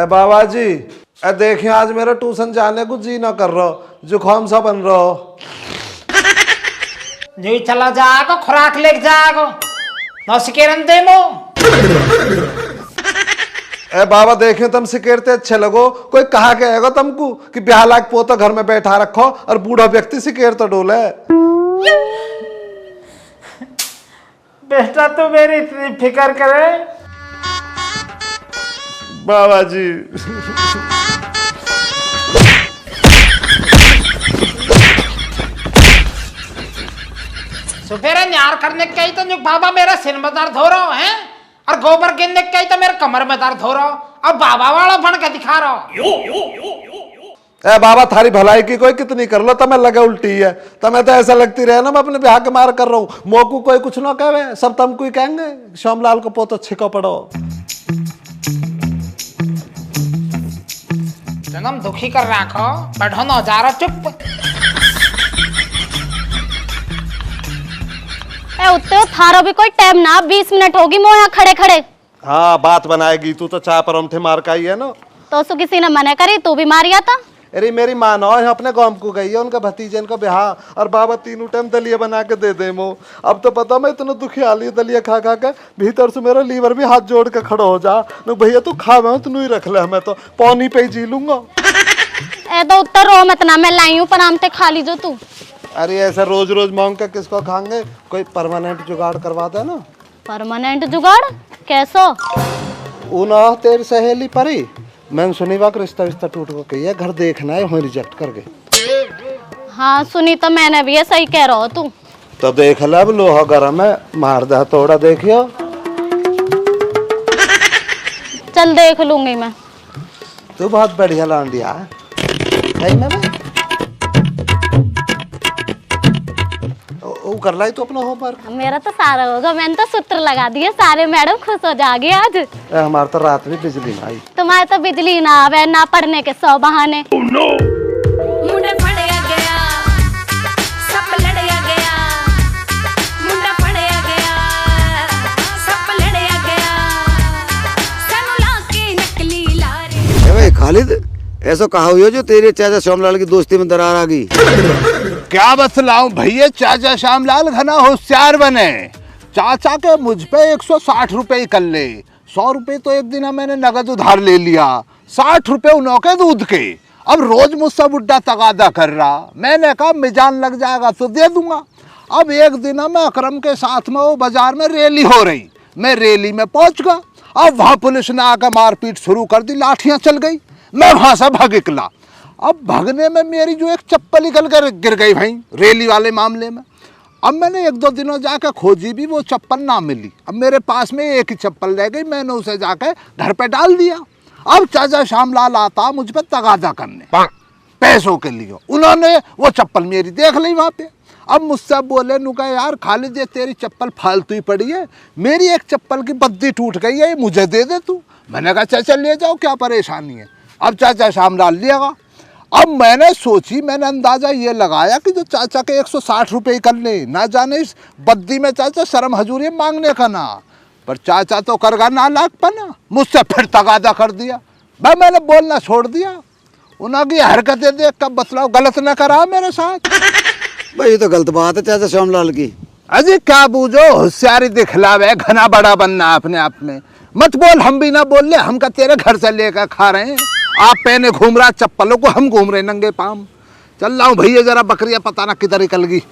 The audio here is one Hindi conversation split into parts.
बाबा जी देखिए आज मेरा ट्यूशन जाने को जी ना कर रहा, जुकाम सा बन रहा। जी चला जाएगा, खुराक लेके जाएगा, नौसिकेरन दे मो। बाबा देखे तुम सिकेरते अच्छे लगो, कोई कहा कहेगा तुमको कि ब्याह लाख पोता घर में बैठा रखो और बूढ़ा व्यक्ति सिकेर तो डोले। बेटा तो मेरी इतनी फिक्र करे बाबा जी। सुपेरा न्यार करने के ही तो जो बाबा मेरा सिर में दर्द हो रहा है और गोबर गिरने के ही तो मेरे कमर में दर्द हो रहा, अब बाबा वाला बन के दिखा रहा। बाबा थारी भलाई की कोई कितनी कर लो, तुम्हें लगे उल्टी है, तुम्हें तो ऐसा लगती रहे ना मैं अपने ब्याह के मार कर रहा हूँ। मोकू कोई कुछ ना कहे, सब तुमको ही कहेंगे श्यामलाल को पोतो छिको पड़ो। जन्म दुखी कर रखो, बैठो ना जा रहा चुप। उत्ते थारो भी कोई टाइम ना, 20 मिनट होगी मोह यहाँ खड़े खड़े। हाँ बात बनाएगी तू तो चाय पर थे मार का ही है ना। तो उसको किसी ने मना करी, तू भी मारिया था। अरे मेरी माँ ना अपने गांव को गई है, उनका भतीजे इनका ब्याह और बाबा तीनों टाइम दलिया बना के दे दे मो। अब तो पता मैं इतना दुखी हाली दलिया खा खा के भीतर से मेरा लीवर भी हाथ जोड़ के खड़ा हो जा। भैया तू खा मैं तू नहीं रख ले, हमें तो पानी पे ही जी लूंगा। ए तो उत्तर रो मत ना, मैं लाई हूँ पनामते खा लीजो तू। अरे ऐसा रोज रोज मांग के किसको खाएंगे, कोई परमानेंट जुगाड़ करवा दे ना। परमानेंट जुगाड़ कैसो? ना तेरी सहेली परी मैंने सुनी बात रिश्ता विश्ता टूट को कही है, घर देखना है वहीं रिजेक्ट कर गए। हाँ सुनी तो मैंने भी, सही कह रहा हो तू। तो देख ले अब लोहा गरम है, मार दे थोड़ा देखियो। चल देख लूंगी मैं। तू बहुत बढ़िया लांडिया है ना। वो कर लाई तो अपना होमवर्क। मेरा तो सारा होगा, मैंने तो सूत्र लगा दिए सारे, मैडम खुश हो जाएगी आज। हमारे तो रात में बिजली ना आई। तुम्हारे तो बिजली ना आवे, ना पढ़ने के 100 बहाने। मुंडा फड़या गया, सब लड़या गया, मुंडा फड़या गया, सब लड़या गया, सनुला के नकली लारे। भाई खालिद ऐसा कहा हुई जो तेरे चाचा श्यामलाल की दोस्ती में दरार आ गई। क्या बतलाऊं भैया, चाचा श्यामलाल घना होशियार बने। चाचा के मुझ पे 160 रुपए कर ले, 100 रुपए तो एक दिन मैंने नगद उधार ले लिया, 60 रुपए उनके दूध के। अब रोज मुझसे बुड्ढा तगादा कर रहा, मैंने कहा मिजान लग जाएगा तो दे दूंगा। अब एक दिन मैं अकरम के साथ में वो बाजार में रैली हो रही, मैं रैली में पहुंच गया। अब वहां पुलिस ने आकर मारपीट शुरू कर दी, लाठियां चल गई, मैं वहां से भाग निकला। अब भागने में मेरी जो एक चप्पल निकल कर गिर गई भाई रैली वाले मामले में। अब मैंने 1-2 दिनों जाकर खोजी भी, वो चप्पल ना मिली। अब मेरे पास में एक ही चप्पल रह गई, मैंने उसे जाकर घर पे डाल दिया। अब चाचा श्यामलाल आता मुझ पर तगादा करने पैसों के लिए, उन्होंने वो चप्पल मेरी देख ली वहाँ पे। अब मुझसे बोले नु कहा यार खालिद ये तेरी चप्पल फालतू ही पड़ी है, मेरी एक चप्पल की बद्दी टूट गई है, मुझे दे दे तू। मैंने कहा चाचा ले जाओ, क्या परेशानी है। अब चाचा श्यामलाल लिएगा। अब मैंने सोची, मैंने अंदाजा ये लगाया कि जो चाचा के 160 रुपए ही कर ले, ना जाने इस बद्दी में चाचा शर्म हजूरी मांगने का ना। पर चाचा तो करगा नालायकपना, मुझसे फिर तगादा कर दिया। भाई मैंने बोलना छोड़ दिया, उनकी हरकतें देख कर बतलाओ गलत न करा मेरे साथ। भाई ये तो गलत बात है चाचा श्यामलाल की। अजी क्या बूझो, होशियारी दिखलावे, घना बड़ा बनना अपने आप में। मत बोल, हम भी ना बोल ले, हम का तेरे घर से लेकर खा रहे हैं। आप पहने घूम रहा चप्पलों को, हम घूम रहे नंगे पाम। चल रहा हूँ भैया, जरा बकरियां पता ना किधर निकल गई।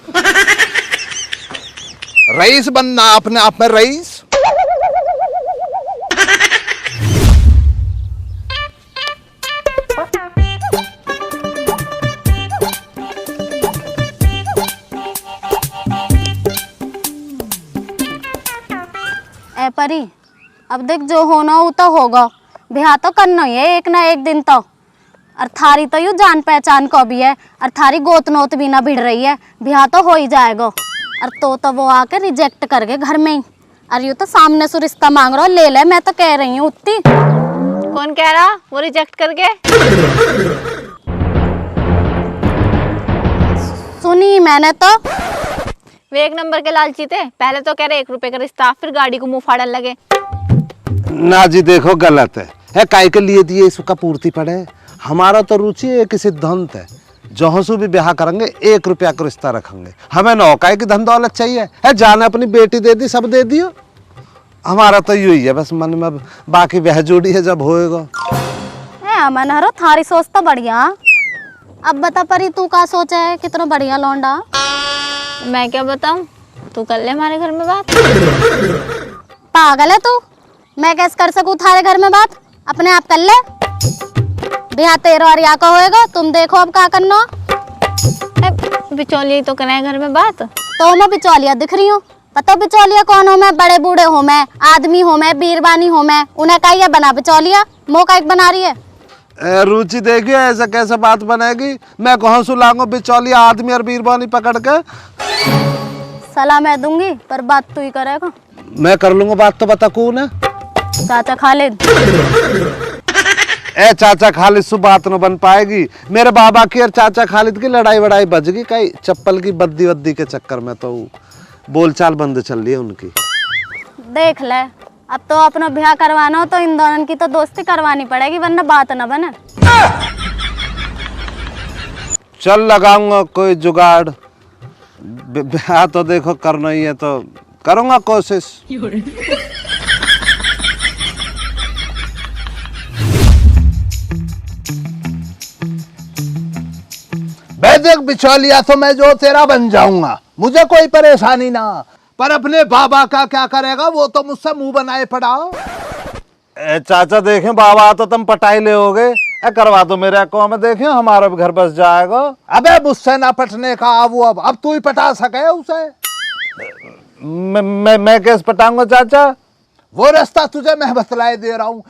रईस बनना अपने आप में रईस। ए परी अब देख जो होना हो तो होगा, ब्याह तो करना ही है एक ना एक दिन तो। और थारी तो यूँ जान पहचान को भी है, और थारी गोत नोत भी ना भिड़ रही है, ब्याह तो हो ही जाएगा। और तो वो आके रिजेक्ट कर गए घर में ही, और यूँ तो सामने से रिश्ता मांग रहा, ले ले, मैं तो कह रही हूँ उतनी। कौन कह रहा वो रिजेक्ट कर गए? सुनी मैंने तो। वे 1 नंबर के लालची थे, पहले तो कह रहे 1 रुपए का रिश्ता, फिर गाड़ी को मुंह फाड़ने लगे। ना जी देखो गलत है, है काय के लिए दिए इसका पूर्ति पड़े। हमारा तो रुचि एक सिद्धांत है, जहाँ से भी ब्याह करेंगे 1 रुपया का रिश्ता रखेंगे। हमें नौकाई की धन दौलत चाहिए है, जाने अपनी बेटी दे दी, सब दे दियो। हमारा तो यही है बस मन में, बाकी ब्याह जोड़ी है जब होएगा। अमन हरो थारी सोच तो बढ़िया। अब बता परी तू का सोचा है, कितना बढ़िया लौंडा। मैं क्या बताऊं, तू कर ले हमारे घर में बात। पागल है तू, मैं कैसे कर सकूं थारे घर में बात, अपने आप कर ले। ब्याह तेरा और या का होएगा, तुम देखो अब क्या करना। बिचौलिए तो कराए घर में बात। तो मैं बिचौलिया दिख रही हूँ, पता बिचौलिया कौन हो मैं, बड़े बूढ़े हो मैं, आदमी हो मैं, बीरबानी हो मैं, उन्हें कही है बना बिचौलिया, मौका एक बना रही है। रुचि देखिए ऐसा कैसे बात बनेगी, मैं कहाँ से लाऊंगा बिचौलिया आदमी और बीरबानी पकड़ के। सलाह मैं दूंगी पर बात तू ही करेगा। मैं कर लूंगा बात, तो बता कौन है। चाचा खालिद। ए चाचा खालिद से बात न बन पाएगी। मेरे बाबा की और चाचा खालिद की लड़ाई वड़ाई बजगी कई चप्पल की बद्दी वद्दी के चक्कर में, तो बोलचाल बंद चल रही है उनकी। देख ले, अब तो अपना ब्याह करवाना हो तो इन दोनों की तो दोस्ती करवानी पड़ेगी, वरना बात न बने। चल लगाऊंगा कोई जुगाड़, ब्याह तो देखो करना ही है तो करूंगा कोशिश। देख बिचौलिया तो मैं जो तेरा बन जाऊंगा, मुझे कोई परेशानी ना, पर अपने बाबा का क्या करेगा वो तो मुझसे मुंह बनाए पड़ा। चाचा देखें बाबा तो तुम पटाई ले होगे, करवा दो मेरे अकाउंट में, देखें हमारा भी घर बस जाएगा। अबे मुझसे ना पटने का वो, अब तू ही पटा सके उसे। मैं कैसे पटाऊंगा चाचा, वो रास्ता तुझे मैं बतलाए दे रहा हूँ।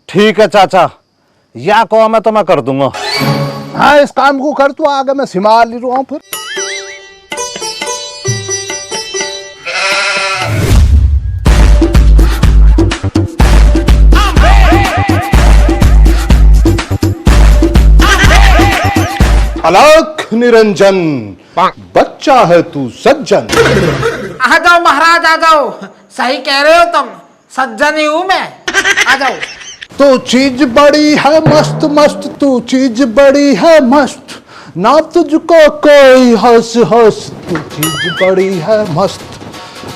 ठीक है चाचा, या कहो मैं तो मैं कर दूंगा। हाँ इस काम को कर, तू आगे मैं सिमाल ले रहा हूँ फिर। अलख निरंजन, बच्चा है तू सज्जन। आ जाओ महाराज आ जाओ, सही कह रहे हो तुम, सज्जन ही हूं मैं, आ जाओ। तू चीज बड़ी है मस्त मस्त, तू चीज बड़ी है मस्त, ना तुझको कोई हंस हंस, तू चीज बड़ी है मस्त,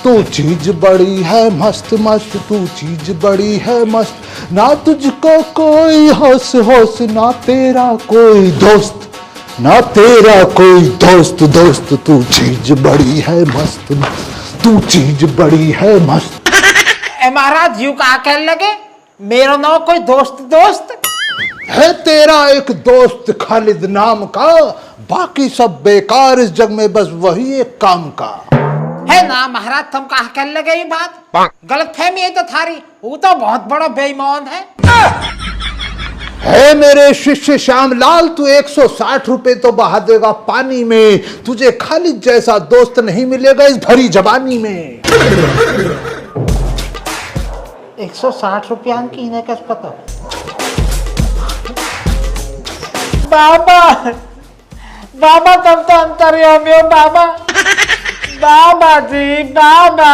तू चीज बड़ी है मस्त मस्त, तू चीज बड़ी है मस्त, ना तुझको कोई हंस हंस, ना तेरा कोई दोस्त, ना तेरा कोई दोस्त दोस्त, तू चीज बड़ी है मस्त, तू चीज बड़ी है मस्त। ए महाराज यूं कहा कहने लगे, मेरा नाम कोई दोस्त दोस्त है, तेरा एक दोस्त खालिद नाम का, बाकी सब बेकार इस जग में, बस वही एक काम का है ना महाराज। तुम कहा कहने लगे ये बात, गलत फहमी है तो थारी, वो तो बहुत बड़ा बेईमान है मेरे शिष्य श्यामलाल, तू 160 रुपए तो बहा देगा पानी में, तुझे खालिद जैसा दोस्त नहीं मिलेगा इस भरी जवानी में। 160 रुपया की इन्हें कैसे पता। बाबा बाबा तुम तो अंतर्यामी हो बाबा, बाबा जी बाबा।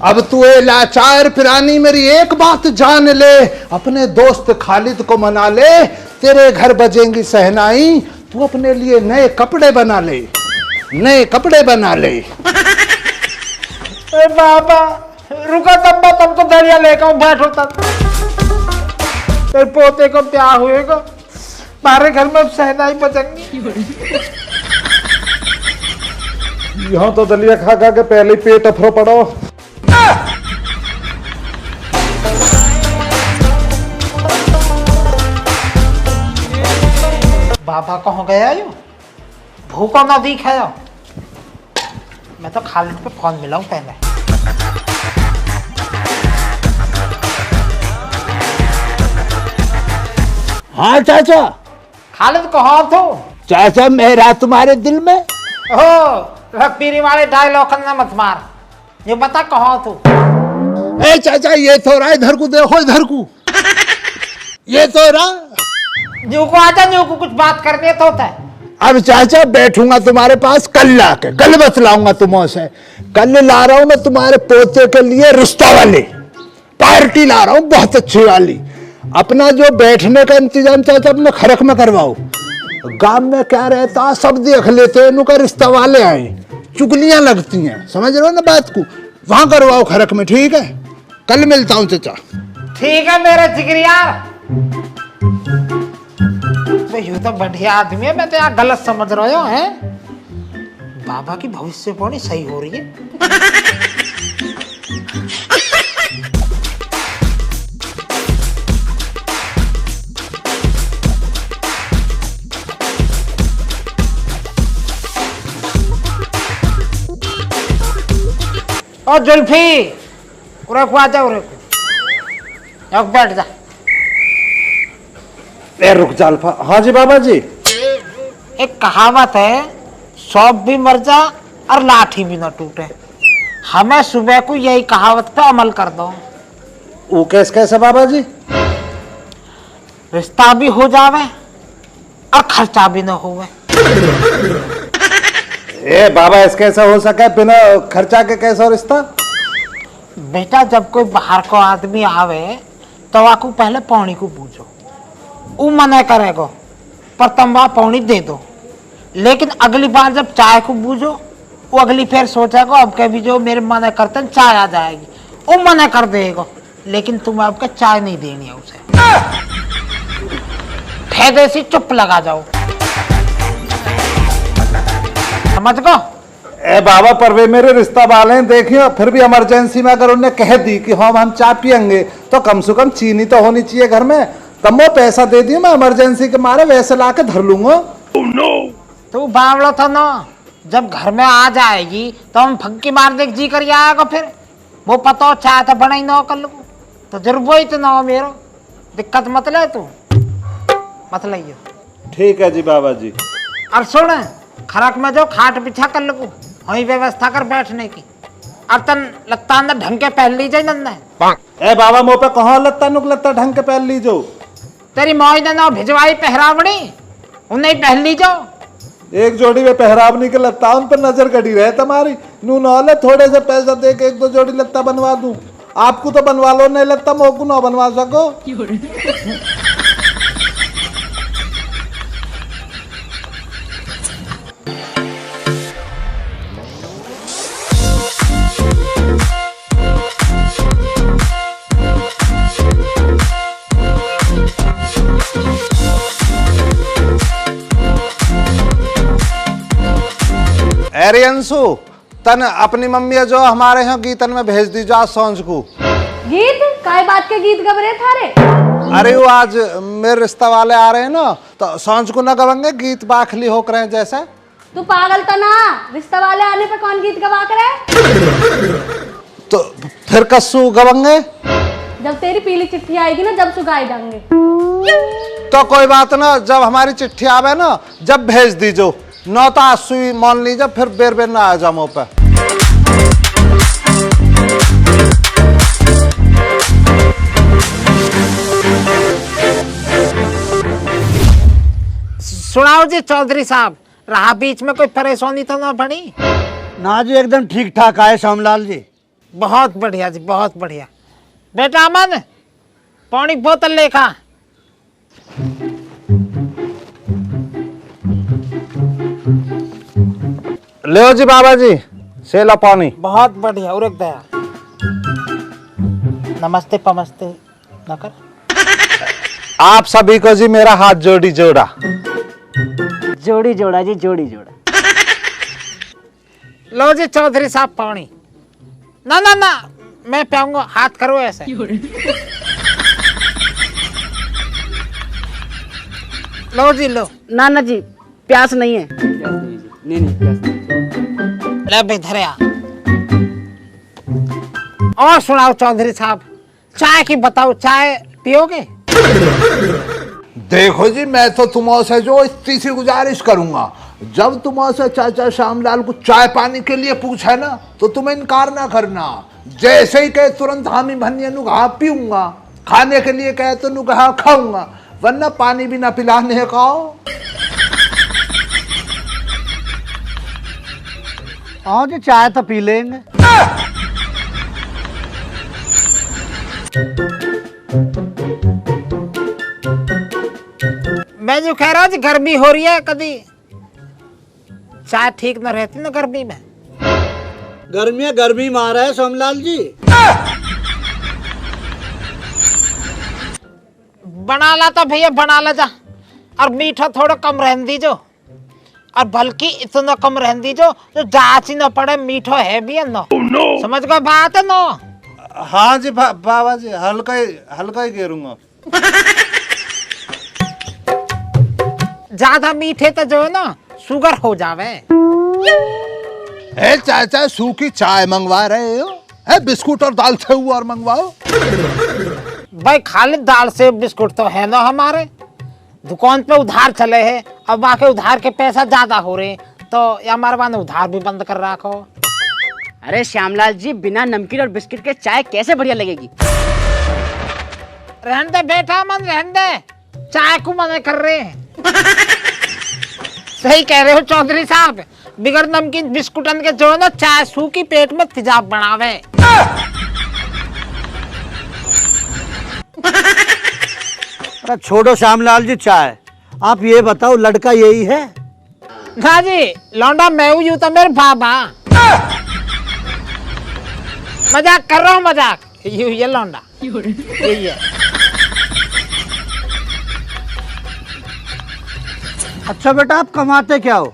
अब तू ए लाचार प्राणी मेरी एक बात जान ले, अपने दोस्त खालिद को मना ले, तेरे घर बजेंगी सहनाई, तू अपने लिए नए कपड़े बना ले, नए कपड़े बना ले। बाबा रुका तब मैं तुमको दरिया लेकर बैठो तक, तेरे पोते को ब्याह हुएगा, हमारे घर में सहनाई बजेंगी। यहाँ तो दलिया खा खा के पहले ही पेट अफरो पड़ो। बाबा कहाँ गया यू, भूखो ना दिखाया। मैं तो खालिद पे फोन मिलाऊं पहले। हाँ चाचा। खालिद कहाँ तो? चाचा मेरा तुम्हारे दिल में। ओह रखपीरी वाले डायलॉग ना मत मार, ये बता कहाँ तू। ए चाचा ये तो रहा, इधर को देखो, इधर को, ये तो रहा। न्यू को आजा, न्यू को कुछ बात करनी है तो होता है। अब चाचा बैठूंगा तुम्हारे पास कल लाके, कल बतलाऊंगा तुम्हें से। कल ला रहा हूं मैं तुम्हारे पोते के लिए रिश्ता वाली पार्टी ला रहा हूं, बहुत अच्छी वाली। अपना जो बैठने का इंतजाम चाचा अपने खरक में करवाओ। गांव में क्या रहता सब देख लेते हैं, इनका रिश्ता वाले आए, चुगलियां लगती हैं, समझ रहे हो ना बात को। वहां करवाओ खरक में, ठीक है? कल मिलता हूं चाचा। ठीक है मेरे जिगरिया। ये तो बढ़िया आदमी है, मैं तो यहाँ गलत समझ रहा हूँ है। बाबा की भविष्यवाणी सही हो रही है। और जुल्फी उरे को आ जा, उरे को बैठ जा। ए रुक जा अल्फा। हाँ जी बाबा जी। एक कहावत है, सौंप भी मर जा और लाठी भी न टूटे। हमें सुबह को यही कहावत पे अमल कर दो। वो कैसे बाबा जी? रिश्ता भी हो जावे और खर्चा भी न होवे। ए बाबा ऐसे कैसा हो सके, बिना खर्चा के कैसा रिश्ता? बेटा जब कोई बाहर को आदमी आवे तो आपको पहले पौनी को पूछो, वो मना करेगा पर तुम वहाँ पौनी दे दो। लेकिन अगली बार जब चाय को बूझो, वो अगली फिर सोचेगा अब कभी जो मेरे मना करते हैं चाय आ जाएगी, वो मना कर देगा। लेकिन तुम आपका चाय नहीं देनी है उसे, फेदे से चुप लगा जाओ, समझ गो? ए बाबा पर वे मेरे रिश्ता वाले हैं, देखिए फिर भी इमरजेंसी में अगर उन्हें कह दी कि हम चाय पियेंगे तो कम से कम चीनी तो होनी चाहिए घर में। तब वो पैसा दे दिए, मैं इमरजेंसी के मारे वैसे ला के धर लूंगा। तू बावड़ा था ना, जब घर में आ जाएगी तो हम फंकी मार देख जी कर आएगा। फिर वो पता हो चाय तो बना ही ना कर लो, तो जरूर वही तो ना हो मेरो। दिक्कत मत ले तू, मत लियो। ठीक है जी बाबा जी। और सुन, खराक में जो खाट बिछा कर लगू, वही व्यवस्था कर बैठने की। और तन लगता अंदर ढंग के पहन लीजिए नंदा। ए बाबा मुँह पे कहाँ लगता नुक लगता ढंग के पहन लीजो। तेरी मौज ने ना भिजवाई पहरावड़ी, उन्हें पहन लीजो। एक जोड़ी में पहरावनी के लगता उन पर नजर गड़ी रहे तुम्हारी। नू नौले थोड़े से पैसा दे के एक दो जोड़ी लगता बनवा दूं। आपको तो बनवा लो, नहीं लगता मोकू ना बनवा सको। अरे अंशु, तन अपनी मम्मी जो हमारे यहाँ गीतन में भेज दी जा सांझ को। गीत काय बात के गीत गब रहे थारे? अरे वो आज मेरे रिश्ता वाले आ रहे हैं ना, तो सांझ को न गवेंगे गीत बाखली होकर हैं जैसे। तू पागल तो ना, रिश्ता वाले आने पे कौन गीत गवा कर तो फिर कस्सू गवेंगे? जब तेरी पीली चिट्ठी आएगी ना, जब सुगाई देंगे। तो कोई बात ना, जब हमारी चिट्ठी आवे ना, जब भेज दीजो। नौता सुई मान लीजिए, फिर बेर बेर ना आ जाओ पे। सुनाओ जी चौधरी साहब, रहा बीच में कोई परेशानी तो ना पड़ी? ना जी एकदम ठीक ठाक आए श्यामलाल जी। बहुत बढ़िया जी, बहुत बढ़िया। बेटा अमन, पानी बोतल लेखा। ले जी बाबा जी, सेला पानी। बहुत बढ़िया, उरक दया। नमस्ते पमस्ते न कर। आप सभी को जी मेरा हाथ जोड़ी जोड़ा। जोड़ी जोड़ा जी, जोड़ी जोड़ा। लो जी चौधरी साहब पानी। ना ना ना, मैं पियाऊंगा, हाथ करो ऐसे। लो जी लो। ना ना जी, प्यास नहीं है। ले बेधरिया। और सुनाओ चौधरी साहब, चाय की बताओ, चाय पियोगे? देखो जी, मैं तो तुमसे जो इतनी सी गुजारिश करूंगा, जब तुमसे चाचा श्यामलाल को चाय पानी के लिए पूछे ना, तो तुम इनकार ना करना। जैसे ही कहे तुरंत हामी भनिया नु कहा पीऊंगा, खाने के लिए कहे तो नु कहा खाऊंगा, वरना पानी भी ना पिलाने का। हाँ जी चाय तो पी लेंगे। मैं जो कह रहा हूँ गर्मी हो रही है, कभी चाय ठीक न रहती ना गर्मी में। गर्मी मार है सोमलाल जी। बना ला तो भैया बना ला जा, और मीठा थोड़ा कम रहन दीजो, और बल्कि इतना कम रहन दीजो जो जांच ही न पड़े मीठो है भी है नो। समझ गए बात है नो? हाँ जी बाबा जी, हल्का ही गिरूंगा। ज्यादा मीठे तो जो है ना शुगर हो जावे। ए चाचा सूखी चाय मंगवा रहे हो? है बिस्कुट और दाल से और मंगवाओ। भाई खाली दाल से बिस्कुट तो है ना हमारे दुकान पे, उधार चले हैं। अब बाकी उधार के पैसा ज्यादा हो रहे तो हमारे वाले उधार भी बंद कर रखो। अरे श्यामलाल जी, बिना नमकीन और बिस्किट के चाय कैसे बढ़िया लगेगी? रहने दे बेटा, मन रहने दे, चाय को मना कर रहे हैं। सही कह रहे हो चौधरी साहब, बिगड़ नमकीन बिस्कुटन के जो ना चाय सूखी पेट में तेजाब बनावे। अरे छोड़ो श्यामलाल जी चाय, आप ये बताओ लड़का यही है? हाँ जी, लौंडा मैं हूँ तो मेरे बाबा। मजाक कर रहा हूँ, मजाक। ये लौंडा यही है। अच्छा बेटा, आप कमाते क्या हो?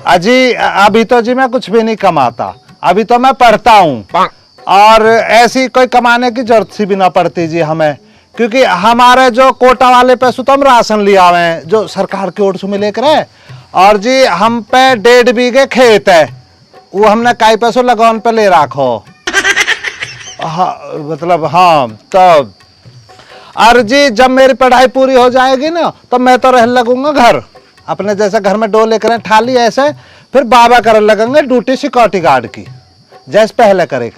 अजी अभी तो जी मैं कुछ भी नहीं कमाता, अभी तो मैं पढ़ता हूँ, और ऐसी कोई कमाने की जरूरत सी भी ना पड़ती जी हमें, क्योंकि हमारे जो कोटा वाले पैसों तो हम राशन लिया हुए हैं जो सरकार की ओर से मिले करे, और जी हम पे 1.5 बीघे खेत है, वो हमने कई पैसों लगान पे ले रखो। हाँ मतलब हाँ, तो और जी जब मेरी पढ़ाई पूरी हो जाएगी ना तो मैं तो रह लगूंगा घर, अपने जैसे घर में डोले करें ठाली ऐसे, फिर बाबा करने लगेंगे ड्यूटी सिक्योरिटी गार्ड की, जैसे पहले करे।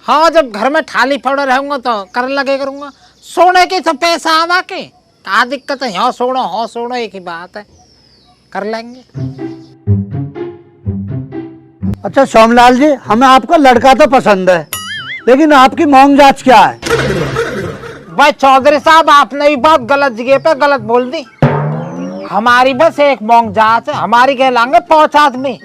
हाँ, जब घर में थाली पड़े रहूंगा तो कर लगे करूंगा। सोने के सब पैसा आवा के क्या दिक्कत है? यहाँ सोनो एक ही बात है, कर लेंगे। अच्छा सोमलाल जी, हमें आपका लड़का तो पसंद है, लेकिन आपकी मौंग जांच क्या है? भाई चौधरी साहब, आपने भी बात गलत जगह पे गलत बोल दी। हमारी बस एक मौंग जांच है, हमारी कहलाएंगे 5 आदमी,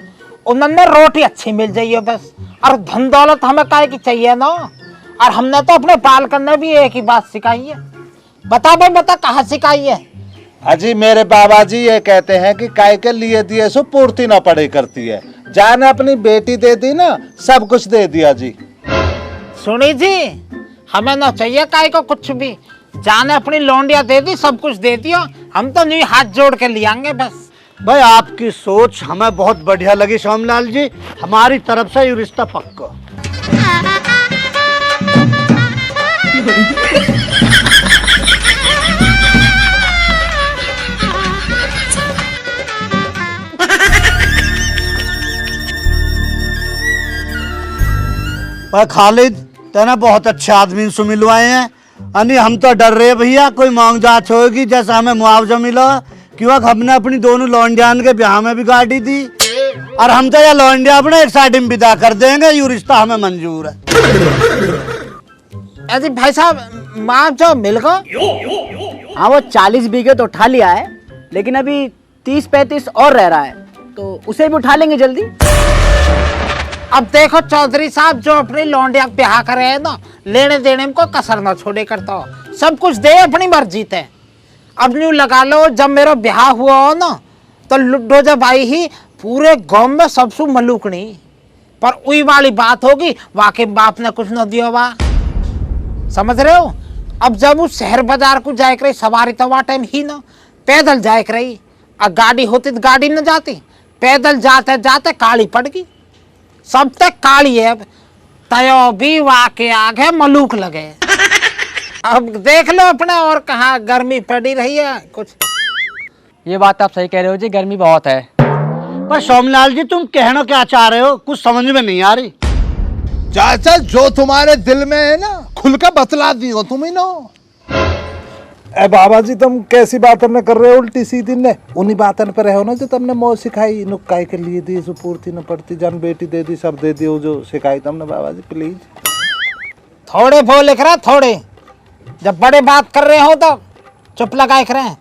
उन्होंने रोटी अच्छी मिल जाइए बस, और धन दौलत हमें काहे की चाहिए ना। और हमने तो अपने बाल करने भी एक ही बात सिखाई है। बता भाई बता, कहाँ सिखाई है? अजी मेरे बाबा जी ये कहते हैं कि काय के लिए दिए सो पूर्ति ना पड़े करती है, जाने अपनी बेटी दे दी ना, सब कुछ दे दिया जी। सुनी जी, हमें ना चाहिए काय को कुछ भी, जाने अपनी लौंडिया दे दी, सब कुछ दे दिया, हम तो नहीं हाथ जोड़ के लियांगे बस। भाई आपकी सोच हमें बहुत बढ़िया लगी सोमलाल जी, हमारी तरफ से ये रिश्ता पक्का। पर खालिद, तेने बहुत अच्छे आदमी से मिलवाए हैं, यानी हम तो डर रहे भैया कोई मांग जांच होगी, जैसा हमें मुआवजा मिला, क्यों हमने अपनी दोनों लौंडियान के ब्याह में भी गाड़ी दी, और हम तो यह लौंडिया अपने एक साइड में विदा कर देंगे, ये रिश्ता हमें मंजूर है। अरे भाई साहब, मुआवजा मिल गया? हाँ, वो 40 बीघे तो उठा लिया है, लेकिन अभी 30-35 और रह रहा है, तो उसे भी उठा लेंगे जल्दी। अब देखो चौधरी साहब, जो अपनी लौंडिया ब्याह करे है ना, लेने देने में कोई कसर ना छोड़े करता हो, सब कुछ दे अपनी मर्जी थे। अब न्यू लगा लो, जब मेरा ब्याह हुआ हो ना, तो लुड्डो जब आई ही पूरे गांव में सबसे मलूकनी, पर वही वाली बात होगी, वाकई बाप ने कुछ न दिया बा, समझ रहे हो? अब जब उस शहर बाजार को जाए रही सवारी, तो वह टाइम ही ना पैदल जाए रही, और गाड़ी होती तो गाड़ी न जाती, पैदल जाते जाते काली पड़ गई, सब तक काली है। तयो भी वाके आगे मलूक लगे। अब देख लो अपने, और कहाँ गर्मी पड़ी रही है कुछ। ये बात आप सही कह रहे हो जी, गर्मी बहुत है। पर सोमलाल जी, तुम कहना क्या चाह रहे हो? कुछ समझ में नहीं आ रही। चाचा जो तुम्हारे दिल में है ना, खुल कर बतला दियो तुम ही नो। ए बाबा जी तुम कैसी बातें कर रहे हो उल्टी सीधी ने? उन्हीं बातन पर रहो ना जो तुमने मोह सिखाई, नुक्काई के लिए दी, सुपूर्ति न पड़ती, जन बेटी दे दी, सब दे दी, वो जो सिखाई तुमने बाबा जी प्लीज। थोड़े वो लिख रहा थोड़े, जब बड़े बात कर रहे हो तो चुप लगाए रहे हैं।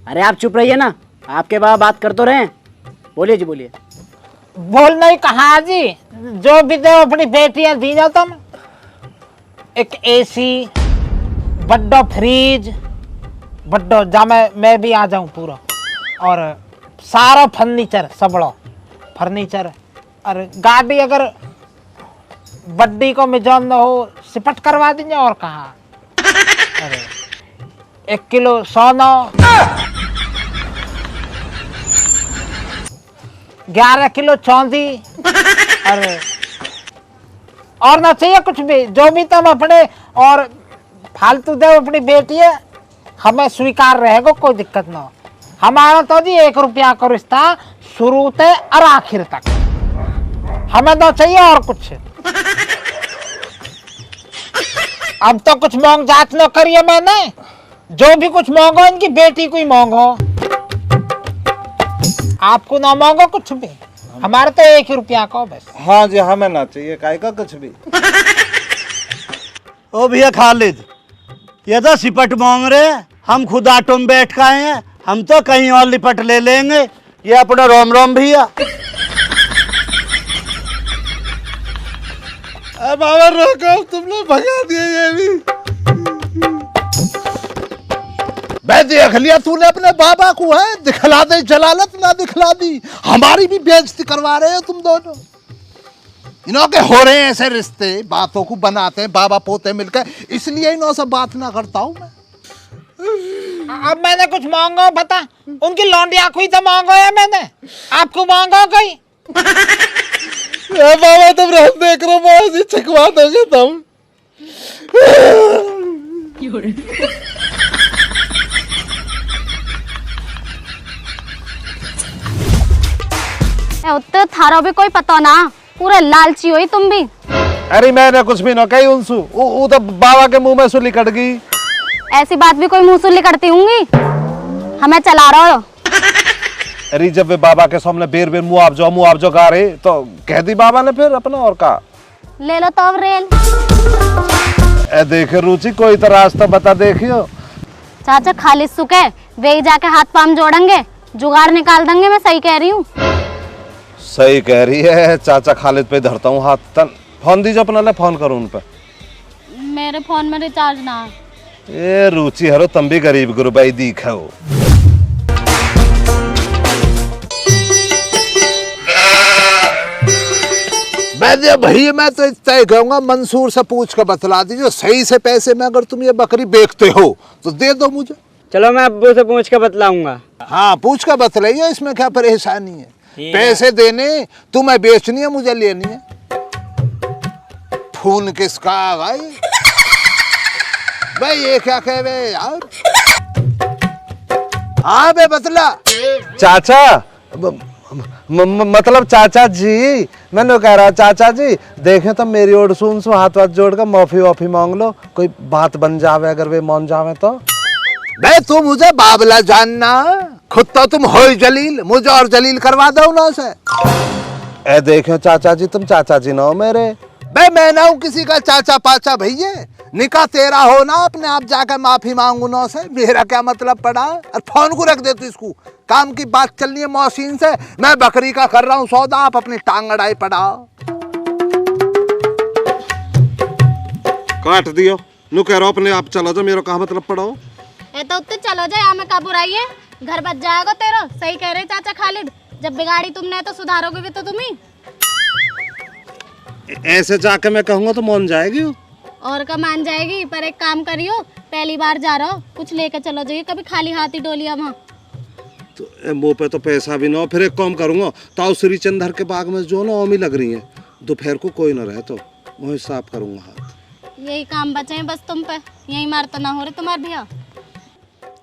अरे आप चुप रहिए ना, आपके बाबा बात कर तो रहे हैं। बोलिए जी बोलिए। बोल नहीं कहा जी, जो भी दो अपनी बेटियां दी जाओ तुम, एक एसी, बड्डो फ्रिज, बड्डो जा मैं भी आ जाऊं पूरा, और सारा फर्नीचर सबड़ो फर्नीचर, और गाड़ी अगर बड्डी को मिजान न हो सिपट करवा देंगे। और कहा अरे 1 किलो सोना, 11 किलो चांदी, अरे और ना चाहिए कुछ भी, जो भी तुम अपने और फालतू दे अपनी बेटी है, हमें स्वीकार रहेगा, कोई दिक्कत ना हो। हमारा तो जी 1 रुपया का रिश्ता शुरू से और आखिर तक, हमें तो चाहिए और कुछ। अब तो कुछ मांग जांच न करिए मैंने, जो भी कुछ मांगो इनकी बेटी को ही मांगो, आपको ना मांगो कुछ भी, हमारे तो 1 रुपया का बस। हाँ जी हमें ना चाहिए काय का कुछ भी। ओ भैया खालिद, ये तो सिपट मांग रहे, हम खुद ऑटो में बैठ के आए हैं, हम तो कहीं और लिपट ले लेंगे। ये अपना रोम रोम भैया। बाबा रोको, तुम लोग भगा दिए ये भी। मैं देख लिया तूने अपने बाबा को, है दिखला दे जलालत ना दिखला दी, हमारी भी बेइज्जती करवा रहे हो तुम दोनों। इन्हों के हो रहे हैं ऐसे रिश्ते, बातों को बनाते हैं बाबा पोते मिलकर, इसलिए इन्हों से बात ना करता हूं मैं। अब मैंने कुछ मांगो बता, उनकी लौंडिया को ही तो मांगो है मैंने, आपको मांगो कोई? बाबा तुम रह देख रहे हो, जी छिकवा दोगे तुम। उत्ते थारो भी कोई पता ना, पूरे लालची हुई तुम भी। अरे मैंने कुछ भी ना कही उनसु, वो तो बाबा के मुंह में सुली कट गई। ऐसी बात भी कोई मुंह सुली करती होंगी, हमें चला रहे हो। अरे जब वे बाबा के सामने बेर बेर मुआवजो गा रहे तो कह दी बाबा ने फिर अपना और का ले लो तो अब रेल। देखे रुचि कोई तो रास्ता बता देखियो। चाचा खालिद सुखे वे जाके हाथ पाम जोड़ेंगे, जुगाड़ निकाल देंगे, मैं सही कह रही हूँ। सही कह रही है, चाचा खालिद पे धरता हूँ हाथ। तन फोन दीजिए अपना, ले फोन करूँ उन पर। मेरे फोन में रिचार्ज ना है। ए रुचि हरो तुम भी गरीब गुरुबाई दीखा हो। भैया मैं तो तय कहूंगा मंसूर से पूछ कर बतला दीजिए सही से पैसे में, अगर तुम ये बकरी बेचते हो तो दे दो मुझे। चलो मैं अब्बू से पूछ के बतलाऊंगा। हाँ पूछ कर बतलाइए, इसमें क्या परेशानी है। पैसे देने तुम्हें बेचनी है, मुझे लेनी है। खून किसका भाई? भाई ये क्या कह रहे यार? हाँ बे बतला। चाचा मतलब चाचा जी, मैंने कह रहा चाचा जी देखें तो मेरी ओर सुन सो, हाथ वाथ जोड़ कर माफी वाफी मांग लो, कोई बात बन जावे, अगर वे मान जावे तो। भाई तू मुझे बाबला जानना, खुद तो तुम हो ही जलील, मुझे और जलील करवा दो ना से। ए देखे चाचा जी, तुम चाचा जी ना हो मेरे। भाई मैं ना हूँ किसी का चाचा पाचा भैया, निकाह तेरा हो ना, अपने आप जाकर माफी मांगू ना से, मेरा क्या मतलब पड़ा? और फोन को रख दे तू, इसको काम की बात चलनी है मौसीन से, मैं बकरी का कर रहा हूँ सौदा, आप अपनी टांग अड़ाई पड़ा। काट दियो, नु कह रहा अपने आप चलो जाओ, मेरा कहा मतलब पड़ाओ। ए तो उत्ते चलो जाए, हमें का बुराई है, घर बच जाएगा तेरा। सही कह रहे चाचा खालिद, जब बिगाड़ी तुमने तो सुधारोगे भी तो तुम ही। ऐसे जाके मैं कहूँगा तो मान जाएगी और का मान जाएगी, पर एक काम करियो, पहली बार जा रहा हो, कुछ लेकर चलो जाइए, कभी खाली हाथ ही डोलिया वहाँ। तो मुँह पे तो पैसा भी ना हो, फिर एक काम करूँगा, ताऊ श्री चंदर के बाग में जो ना ओमी लग रही है, दोपहर को कोई ना रहे तो वही साफ करूँगा हाथ। यही काम बचे हैं बस तुम पे, यही मार तो ना हो रहे तुम्हारे भैया।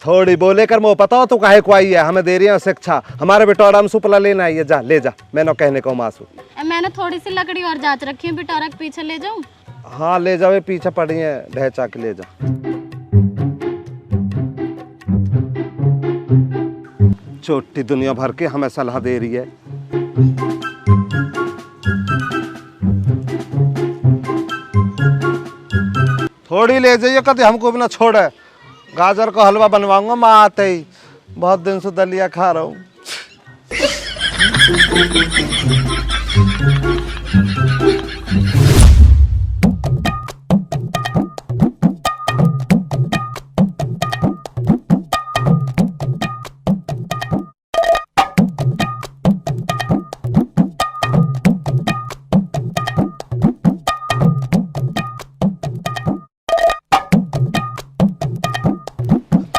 थोड़ी बोले कर मुँह पता हो तो काहे को आई है, हमें दे रही है शिक्षा, हमारे बिटौरा में सुपला लेना आई है, जा ले जा, मैंने कहने को मासू। मैंने थोड़ी सी लकड़ी और जांच रखी है, बिटौरा के पीछे ले जाऊं? हाँ ले जाओ, पीछे पड़ी है ढहचा के ले जा। चोटी दुनिया भर के हमें सलाह दे रही है। थोड़ी ले जाइए, कभी हमको भी ना छोड़े। गाजर का हलवा बनवाऊंगा माँ आते ही। बहुत दिन से दलिया खा रहा हूँ।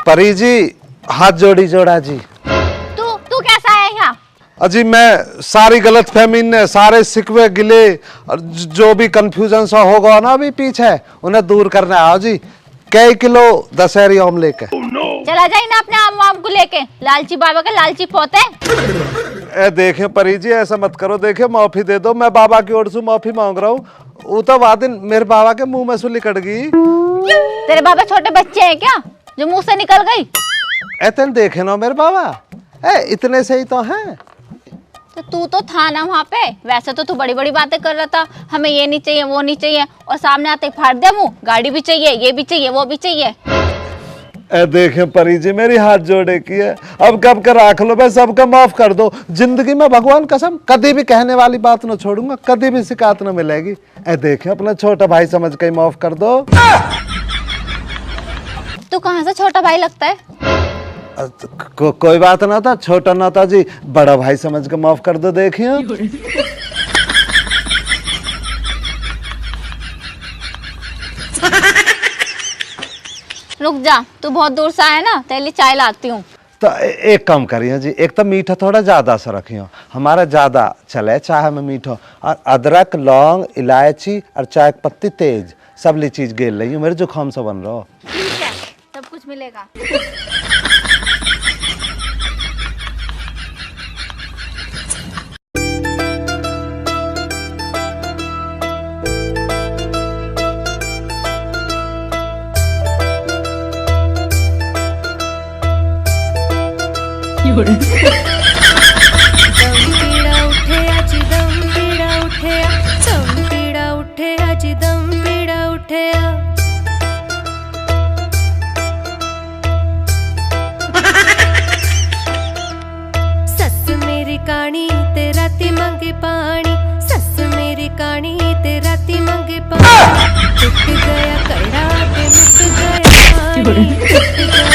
परी जी, हाथ जोड़ी जोड़ा जी। तू कैसा है यहाँ? अजी मैं सारी गलत फहमी ने, सारे सिकवे गिले और जो भी कंफ्यूजन सा होगा ना अभी पीछे, उन्हें दूर करने आओ जी। कई किलो दशहरी आम लेके चला जाए ना अपने आम को लेके, लालची बाबा के लालची पोते। ए देखे परी जी, ऐसा मत करो। देखे माफी दे दो, मैं बाबा की ओर से माफी मांग रहा हूँ। वो तो वह दिन मेरे बाबा के मुंह में से निकल गई। तेरे बाबा छोटे बच्चे हैं क्या जो मुंह से निकल गई? ऐतन देखे ना मेरे बाबा, इतने से ही तो हैं। तो तू तो था ना वहाँ पे। वैसे तो तू बड़ी बड़ी बातें कर रहा था, हमें ये नहीं चाहिए वो नहीं चाहिए, और सामने आते फाड़ दे मुंह, गाड़ी भी चाहिए, ये भी चाहिए, वो भी चाहिए। ए देखे परी जी, मेरी हाथ जोड़े की है, अब कब कर राख लो, मैं सबका माफ कर दो। जिंदगी में भगवान कसम कभी भी कहने वाली बात न छोड़ूंगा, कभी भी शिकायत न मिलेगी। ए देखे अपना छोटा भाई समझ के माफ कर दो। तू कहाँ से छोटा भाई लगता है? कोई बात ना था, छोटा ना था जी, बड़ा भाई समझ के माफ कर दो। देखिए रुक जा, तू बहुत दूर से आया ना, तेरे लिए चाय लाती हूँ। तो एक काम करिए जी, एक तो मीठा थोड़ा ज्यादा सा रखियो, हमारा ज्यादा चले चाय में मीठा, और अदरक लौंग इलायची और चाय की पत्ती तेज सब ली चीज गेल रही हूँ, मेरे जुकाम से बन रहा। ठीक है, सब कुछ मिलेगा। दम पीड़ा उठे आज दम पीड़ा उठे, दम पीड़ा उठे आज दम पीड़ा उठे। सस मेरी कानी ते राती मंगे पानी, सस मेरी कानी ते राती मंगे पानी। टूट गया कड़ा ते मुक गया पानी, टूट गया